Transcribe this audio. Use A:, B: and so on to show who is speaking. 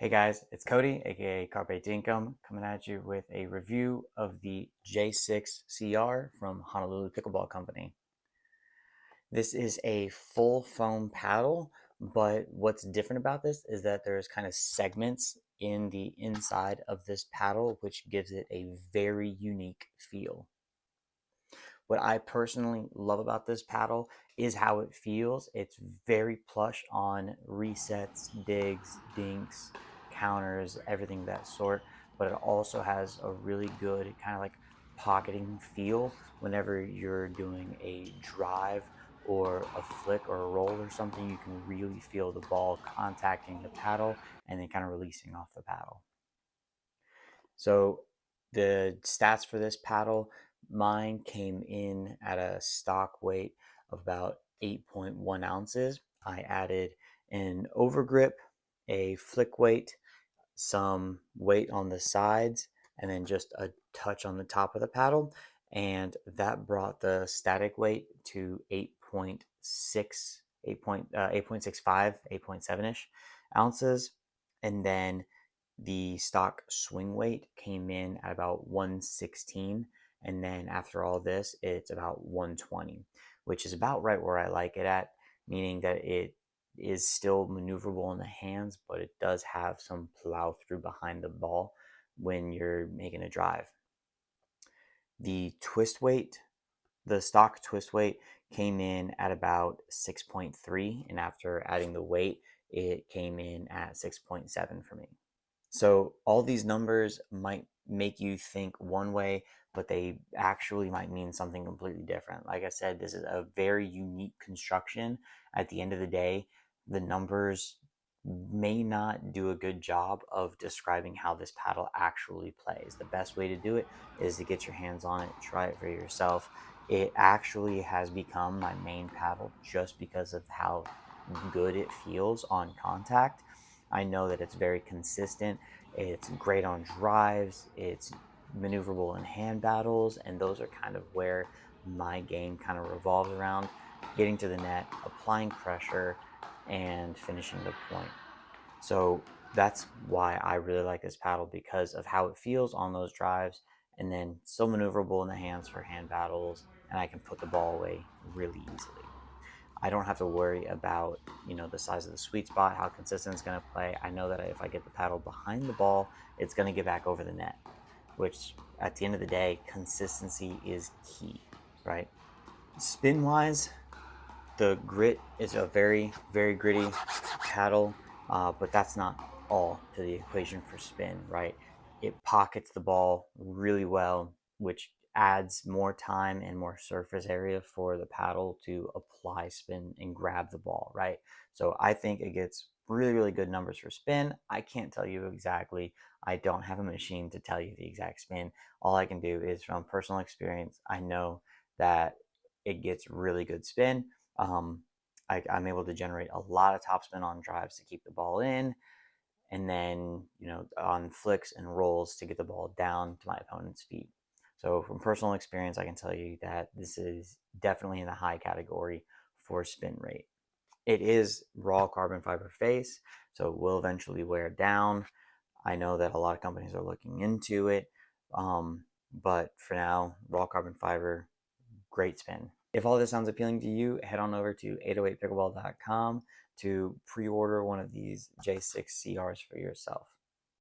A: Hey guys, it's Cody, aka CarpeDink'em, coming at you with a review of the J6CR from Honolulu Pickleball Company. This is a full foam paddle, but what's different about this is that there's kind of segments in the inside of this paddle, which gives it a very unique feel. What I personally love about this paddle is how it feels. It's very plush on resets, digs, dinks, counters, everything of that sort. But it also has a really good kind of like pocketing feel whenever you're doing a drive or a flick or a roll or something. You can really feel the ball contacting the paddle and then kind of releasing off the paddle. So the stats for this paddle, mine came in at a stock weight of about 8.1 ounces. I added an overgrip, a flick weight, some weight on the sides, and then just a touch on the top of the paddle. And that brought the static weight to 8.6, 8.65, 8.7-ish ounces. And then the stock swing weight came in at about 116, and then after all this, it's about 120, which is about right where I like it at, meaning that it is still maneuverable in the hands, but it does have some plow through behind the ball when you're making a drive. The twist weight, the stock twist weight came in at about 6.3, and after adding the weight, it came in at 6.7 for me. So all these numbers might make you think one way, but they actually might mean something completely different. Like I said, this is a very unique construction. At the end of the day, the numbers may not do a good job of describing how this paddle actually plays. The best way to do it is to get your hands on it, try it for yourself. It actually has become my main paddle just because of how good it feels on contact. I know that it's very consistent. It's great on drives. It's maneuverable in hand battles. And those are kind of where my game kind of revolves around getting to the net, applying pressure, and finishing the point. So that's why I really like this paddle, because of how it feels on those drives, and then so maneuverable in the hands for hand battles, and I can put the ball away really easily. I don't have to worry about, the size of the sweet spot, how consistent it's going to play. I know that if I get the paddle behind the ball, it's going to get back over the net, which at the end of the day, consistency is key, right? Spin wise, the grit is a very, very gritty paddle, but that's not all to the equation for spin, right? It pockets the ball really well, which adds more time and more surface area for the paddle to apply spin and grab the ball, right? So I think it gets really, really good numbers for spin. I can't tell you exactly. I don't have a machine to tell you the exact spin. All I can do is from personal experience, I know that it gets really good spin. um, I'm able to generate a lot of topspin on drives to keep the ball in, and then on flicks and rolls to get the ball down to my opponent's feet. So from personal experience, I can tell you that this is definitely in the high category for spin rate. It is raw carbon fiber face, so it will eventually wear down. I know that a lot of companies are looking into it, but for now, raw carbon fiber, great spin. If all this sounds appealing to you, head on over to 808pickleball.com to pre-order one of these J6CRs for yourself.